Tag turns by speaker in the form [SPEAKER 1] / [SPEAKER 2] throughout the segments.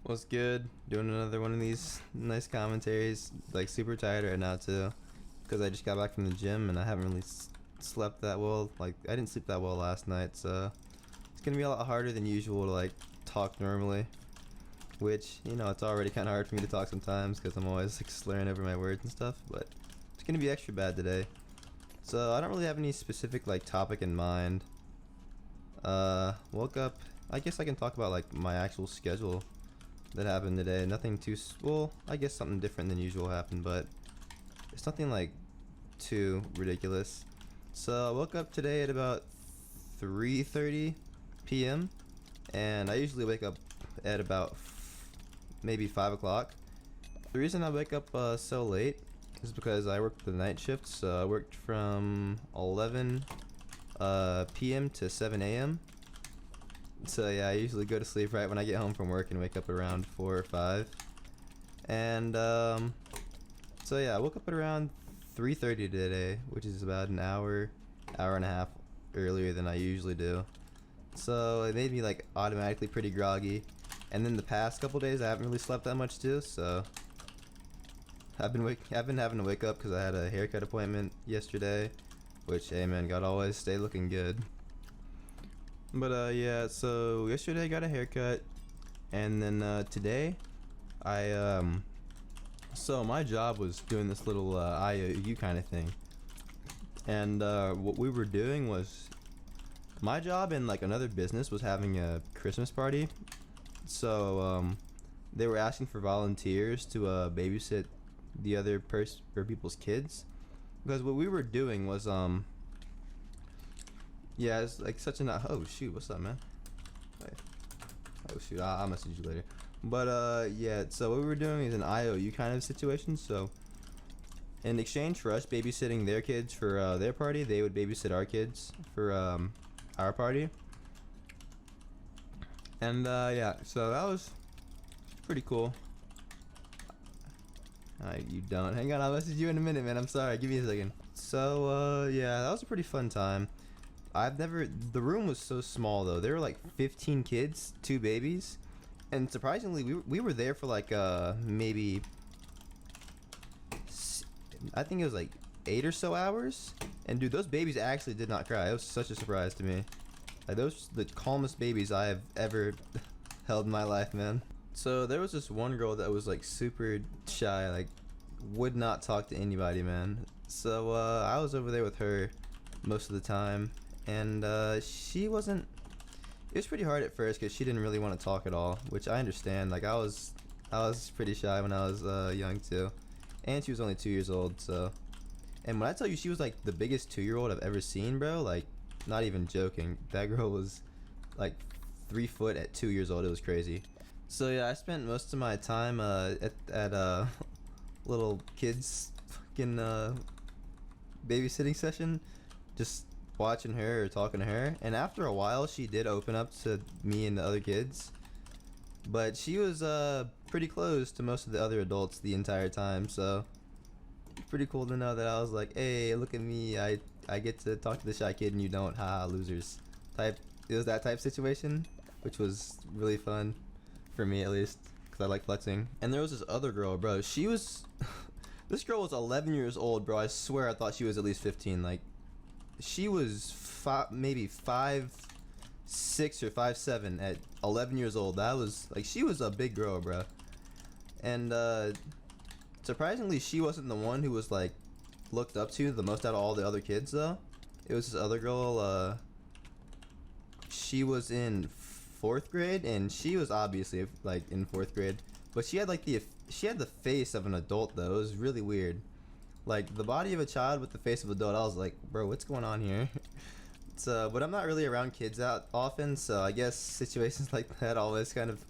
[SPEAKER 1] What's good? Doing another one of these nice commentaries. Like super tired right now too, because I just got back from the gym and I haven't really slept that well. Like I didn't sleep that well last night, so it's gonna be a lot harder than usual to like talk normally. Which it's already kind of hard for me to talk sometimes because I'm always like slurring over my words and stuff. But it's gonna be extra bad today. So I don't really have any specific like topic in mind. Woke up. I guess I can talk about like my actual schedule that happened today. Nothing too well, I guess something different than usual happened, but it's nothing like too ridiculous. So I woke up today at about 3:30 p.m. and I usually wake up at about maybe 5 o'clock. The reason I wake up so late is because I work the night shift, so I worked from 11 p.m. to 7 a.m. So yeah, I usually go to sleep right when I get home from work and wake up around 4 or 5. And so yeah, I woke up at around 3:30 today, which is about an hour and a half earlier than I usually do. So it made me like automatically pretty groggy. And then the past couple days I haven't really slept that much too, so I've been having to wake up because I had a haircut appointment yesterday, which, hey man, God always stay looking good. But yeah, so yesterday I got a haircut, and then today so my job was doing this little IOU kind of thing, and what we were doing was, my job in like another business was having a Christmas party, so they were asking for volunteers to babysit the other people's kids, because what we were doing was yeah, it's like such an oh shoot, what's up, man? Hey. Oh shoot, I'll message you later. But yeah, so what we were doing is an IOU kind of situation. So in exchange for us babysitting their kids for their party, they would babysit our kids for our party. And yeah, so that was pretty cool. You don't. Hang on, I'll message you in a minute, man. I'm sorry. Give me a second. So yeah, that was a pretty fun time. The room was so small though. There were like 15 kids, 2 babies, and surprisingly, we were there for like maybe, I think it was like 8 or so hours. And dude, those babies actually did not cry. It was such a surprise to me. Like those the calmest babies I have ever held in my life, man. So there was this one girl that was like super shy, like would not talk to anybody, man. So I was over there with her most of the time. And she wasn't. It was pretty hard at first because she didn't really want to talk at all, which I understand. Like I was pretty shy when I was young too, and she was only 2 years old. So, and when I tell you she was like the biggest 2-year-old I've ever seen, bro, like not even joking. That girl was like 3 foot at 2 years old. It was crazy. So yeah, I spent most of my time at little kids fucking babysitting session, just watching her or talking to her. And after a while she did open up to me and the other kids, but she was pretty close to most of the other adults the entire time. So pretty cool to know that I was like, hey, look at me, I get to talk to the shy kid and you don't, haha, losers type. It was that type situation, which was really fun for me, at least because I like flexing. And there was this other girl, bro. She was this girl was 11 years old, bro. I swear I thought she was at least 15. Like she was maybe 5'6" or 5'7" at 11 years old. That was like, she was a big girl, bro. And surprisingly, she wasn't the one who was like looked up to the most out of all the other kids, though. It was this other girl. She was in 4th grade, and she was obviously like in 4th grade, but she had like the face of an adult though. It was really weird. Like the body of a child with the face of an adult. I was like, bro, what's going on here? So, but I'm not really around kids out often, so I guess situations like that always kind of,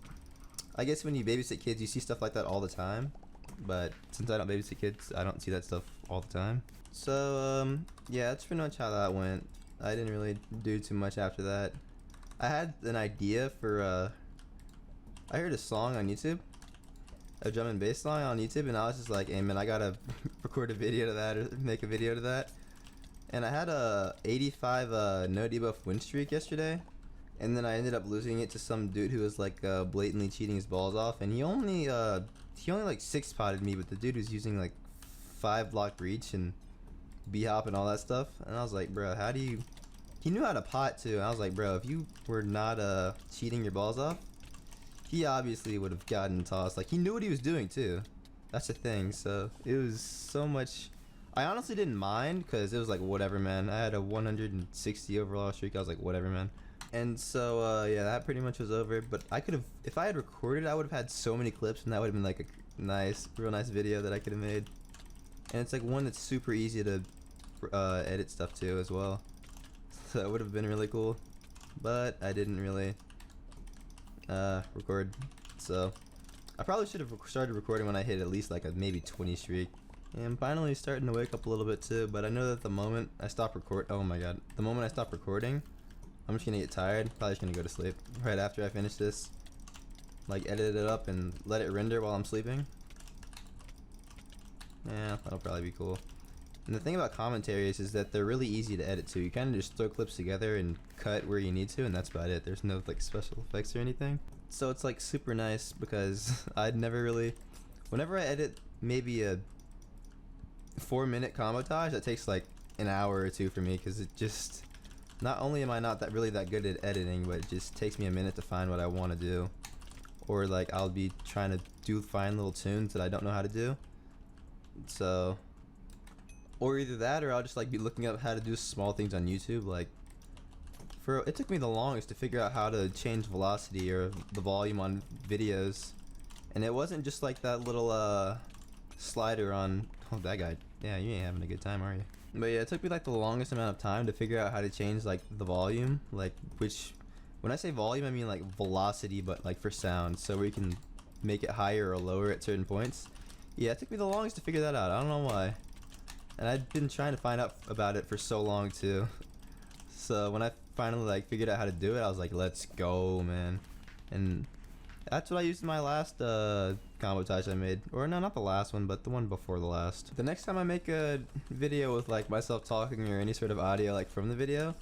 [SPEAKER 1] I guess when you babysit kids, you see stuff like that all the time. But since I don't babysit kids, I don't see that stuff all the time. So, yeah, that's pretty much how that went. I didn't really do too much after that. I had an idea for, I heard a song on YouTube, a drum and bass song on YouTube, and I was just like, hey man, I gotta record a video to that or make a video to that. And I had a 85 no debuff win streak yesterday, and then I ended up losing it to some dude who was like blatantly cheating his balls off, and he only like 6-potted me, but the dude was using like 5-block reach and b-hop and all that stuff, and I was like, bro, how do you? He knew how to pot too, and I was like, bro, if you were not cheating your balls off, he obviously would have gotten tossed. Like, he knew what he was doing too. That's the thing. So it was so much. I honestly didn't mind because it was like, whatever, man. I had a 160 overall streak. I was like, whatever, man. And so yeah, that pretty much was over. But I could have, if I had recorded, I would have had so many clips, and that would have been like a nice, real nice video that I could have made. And it's like one that's super easy to edit stuff to as well. So that would have been really cool. But I didn't really record. So I probably should have started recording when I hit at least like a maybe 20 streak. And I'm finally starting to wake up a little bit too, but I know that the moment I stop oh my god, the moment I stop recording, I'm just gonna get tired, probably just gonna go to sleep right after I finish this. Like, edit it up and let it render while I'm sleeping. Yeah, that'll probably be cool. And the thing about commentaries is that they're really easy to edit too. You kind of just throw clips together and cut where you need to, and that's about it. There's no like special effects or anything. So it's like super nice because I'd never really, whenever I edit maybe a 4-minute combotage, that takes like an hour or two for me, because it just, not only am I not that really that good at editing, but it just takes me a minute to find what I want to do. Or like I'll be trying to find little tunes that I don't know how to do. So, or either that, or I'll just like be looking up how to do small things on YouTube. Like, it took me the longest to figure out how to change velocity or the volume on videos, and it wasn't just like that little slider on. Oh, that guy. Yeah, you ain't having a good time, are you? But yeah, it took me like the longest amount of time to figure out how to change like the volume, like when I say volume, I mean like velocity, but like for sound, so where you can make it higher or lower at certain points. Yeah, it took me the longest to figure that out. I don't know why. And I'd been trying to find out about it for so long too. So when I finally like figured out how to do it, I was like, let's go, man. And that's what I used in my last combotage I made. Or no, not the last one, but the one before the last. The next time I make a video with like myself talking or any sort of audio like from the video,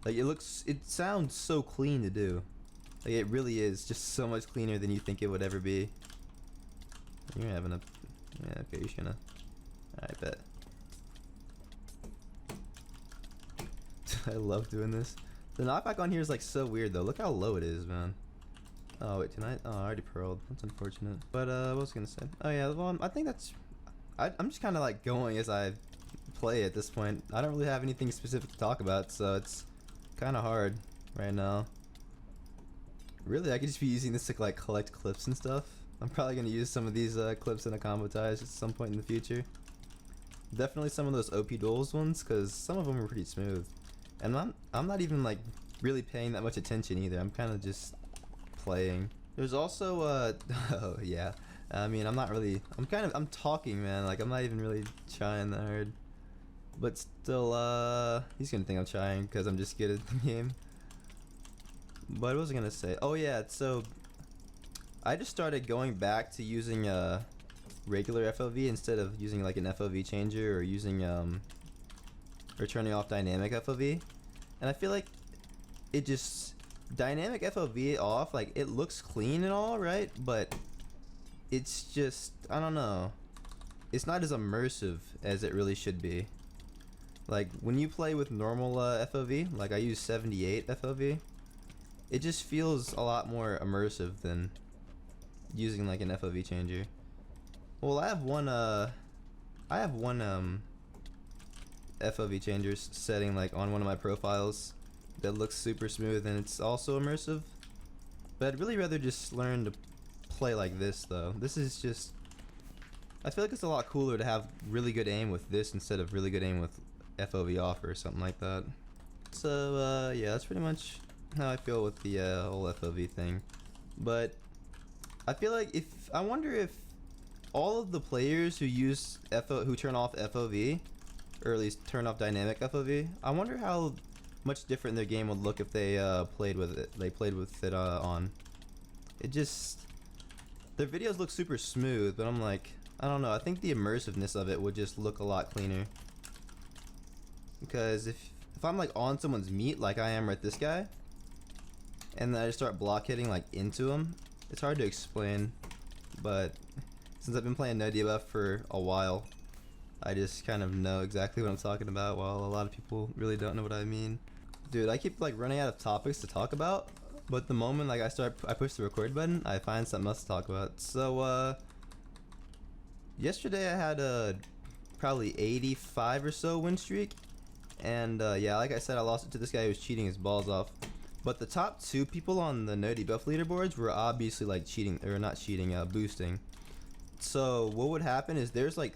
[SPEAKER 1] like it sounds so clean to do. Like, it really is just so much cleaner than you think it would ever be. You're having a, yeah, okay, you're just gonna, I bet. I love doing this. The knockback on here is like so weird though. Look how low it is, man. Oh wait, tonight? Oh, I already pearled. That's unfortunate. But what was I gonna say? Oh yeah, well, I think that's. I'm just kind of like going as I play at this point. I don't really have anything specific to talk about, so it's kind of hard right now. Really, I could just be using this to like collect clips and stuff. I'm probably gonna use some of these clips in a combotage at some point in the future. Definitely some of those OP duels ones, because some of them are pretty smooth. And I'm not even like really paying that much attention either. I'm kind of just playing. There's also oh yeah, I mean, I'm talking, man, like I'm not even really trying that hard, but still he's gonna think I'm trying because I'm just good at the game. But what was I gonna say? Oh yeah, so I just started going back to using regular FOV instead of using like an FOV changer or using or turning off dynamic FOV, and I feel like it just, dynamic FOV off, like it looks clean and all, right? But it's just, I don't know, it's not as immersive as it really should be. Like when you play with normal FOV, like I use 78 FOV, it just feels a lot more immersive than using like an FOV changer. Well, I have one FOV changer setting like on one of my profiles that looks super smooth and it's also immersive. But I'd really rather just learn to play like this though. This is just, I feel like it's a lot cooler to have really good aim with this instead of really good aim with FOV off or something like that. So yeah, that's pretty much how I feel with the whole FOV thing. But I feel like I wonder if all of the players who turn off FOV, or at least turn off dynamic FOV, I wonder how much different their game would look if they played with it on. It just, their videos look super smooth, but I'm like, I don't know, I think the immersiveness of it would just look a lot cleaner. Because if I'm like on someone's meat like I am with this guy, and then I just start block hitting like into them. It's hard to explain, but since I've been playing no debuff for a while, I just kind of know exactly what I'm talking about, while a lot of people really don't know what I mean. Dude, I keep like running out of topics to talk about, but the moment like I push the record button, I find something else to talk about. So yesterday I had a probably 85 or so win streak, and yeah, like I said, I lost it to this guy who was cheating his balls off. But the top 2 people on the no debuff leaderboards were obviously like cheating, or not cheating, boosting. So what would happen is there's like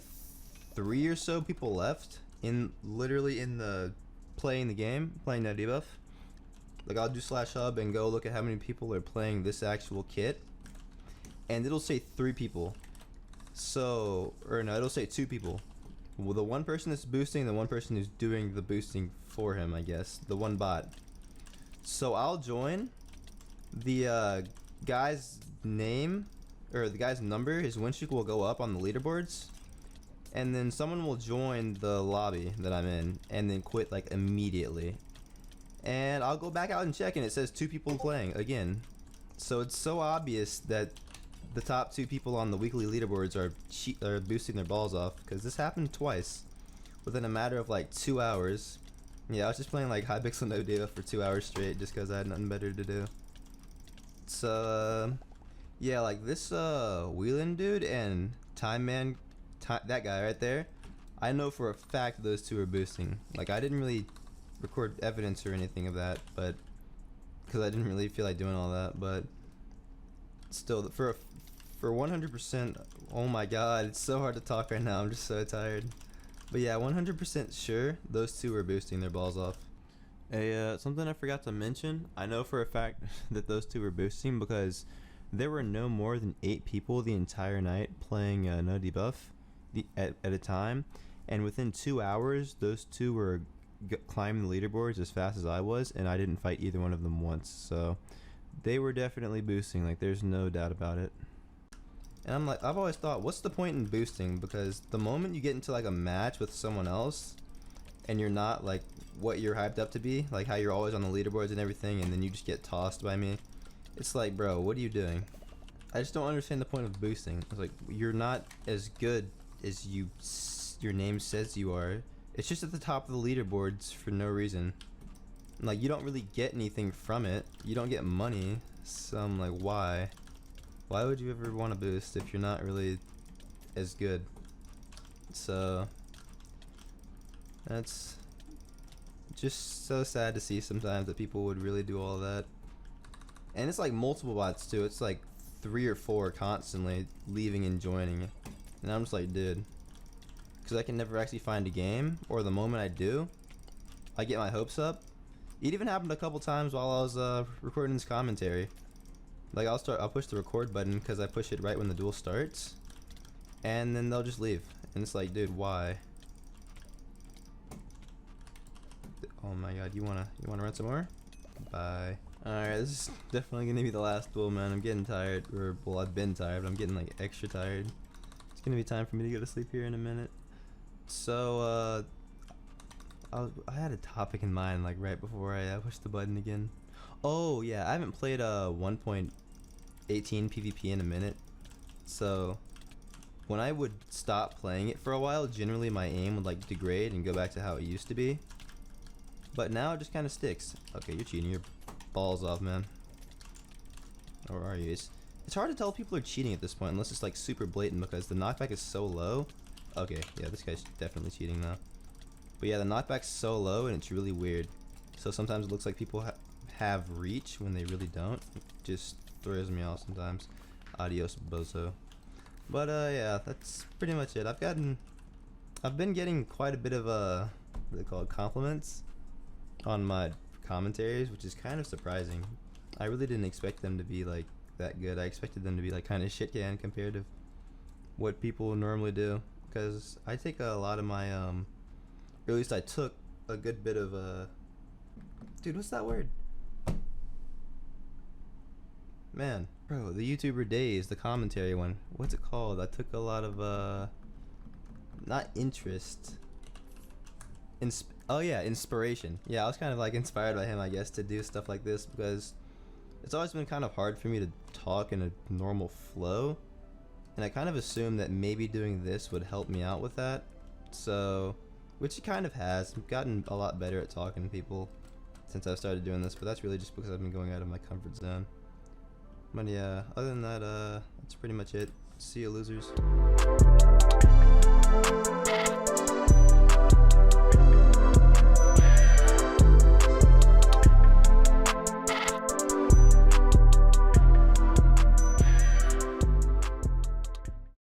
[SPEAKER 1] 3 or so people left in literally in the playing the game, playing no debuff. Like I'll do /hub and go look at how many people are playing this actual kit, and it'll say 3 people. So, or no, it'll say 2 people. Well, the one person that's boosting, the one person who's doing the boosting for him, I guess, the one bot. So I'll join. The guy's name, or the guy's number, his win streak will go up on the leaderboards, and then someone will join the lobby that I'm in and then quit like immediately, and I'll go back out and check and it says 2 people playing again. So it's so obvious that the top 2 people on the weekly leaderboards are boosting their balls off, because this happened twice within a matter of like 2 hours. Yeah, I was just playing like hypixel no debuff for 2 hours straight just because I had nothing better to do. So yeah, like this Wheelan dude and Time Man, that guy right there, I know for a fact those 2 are boosting. Like I didn't really record evidence or anything of that, but because I didn't really feel like doing all that, but still, for 100%, oh my god, it's so hard to talk right now, I'm just so tired. But yeah, 100% sure those 2 are boosting their balls off. Something I forgot to mention, I know for a fact that those 2 were boosting because there were no more than 8 people the entire night playing no debuff at a time, and within 2 hours those 2 were climbing the leaderboards as fast as I was, and I didn't fight either one of them once. So they were definitely boosting, like there's no doubt about it. And I'm like, I've always thought, what's the point in boosting? Because the moment you get into like a match with someone else and you're not like what you're hyped up to be, like how you're always on the leaderboards and everything, and then you just get tossed by me, it's like, bro, what are you doing? I just don't understand the point of boosting. It's like, you're not as good as your name says you are. It's just at the top of the leaderboards for no reason. Like, you don't really get anything from it. You don't get money. So I'm like, why? Why would you ever want to boost if you're not really as good? So that's just so sad to see sometimes that people would really do all that. And it's like multiple bots too. It's like 3 or 4 constantly leaving and joining. And I'm just like, dude, because I can never actually find a game, or the moment I do, I get my hopes up. It even happened a couple times while I was recording this commentary. Like I'll push the record button because I push it right when the duel starts, and then they'll just leave, and it's like, dude, why? Oh my god, you wanna run some more? Bye. Alright, this is definitely gonna be the last duel, man. I'm getting tired, or well, I've been tired, but I'm getting like extra tired. It's gonna be time for me to go to sleep here in a minute. So I had a topic in mind like right before I pushed the button again. Oh yeah, I haven't played 1.18 PvP in a minute. So when I would stop playing it for a while, generally my aim would like degrade and go back to how it used to be. But now it just kind of sticks. Okay, you're cheating your balls off, man. Or are you? It's hard to tell if people are cheating at this point unless it's like super blatant because the knockback is so low. Okay, yeah, this guy's definitely cheating now. But yeah, the knockback's so low and it's really weird. So sometimes it looks like people have reach when they really don't. It just throws me off sometimes. Adios, bozo. But yeah, that's pretty much it. I've been getting quite a bit of what they call it, compliments on my commentaries, which is kind of surprising. I really didn't expect them to be like that good. I expected them to be like kind of shit can compared to what people normally do, because I take a lot of my or at least I took a good bit of dude, what's that word? Man, bro, the YouTuber days, the commentary one, what's it called? I took a lot of not interest, oh yeah, inspiration. Yeah, I was kind of like inspired by him, I guess, to do stuff like this, because it's always been kind of hard for me to talk in a normal flow, and I kind of assumed that maybe doing this would help me out with that. So, which it kind of has. I've gotten a lot better at talking to people since I've started doing this, but that's really just because I've been going out of my comfort zone. But yeah, other than that, that's pretty much it. See you, losers.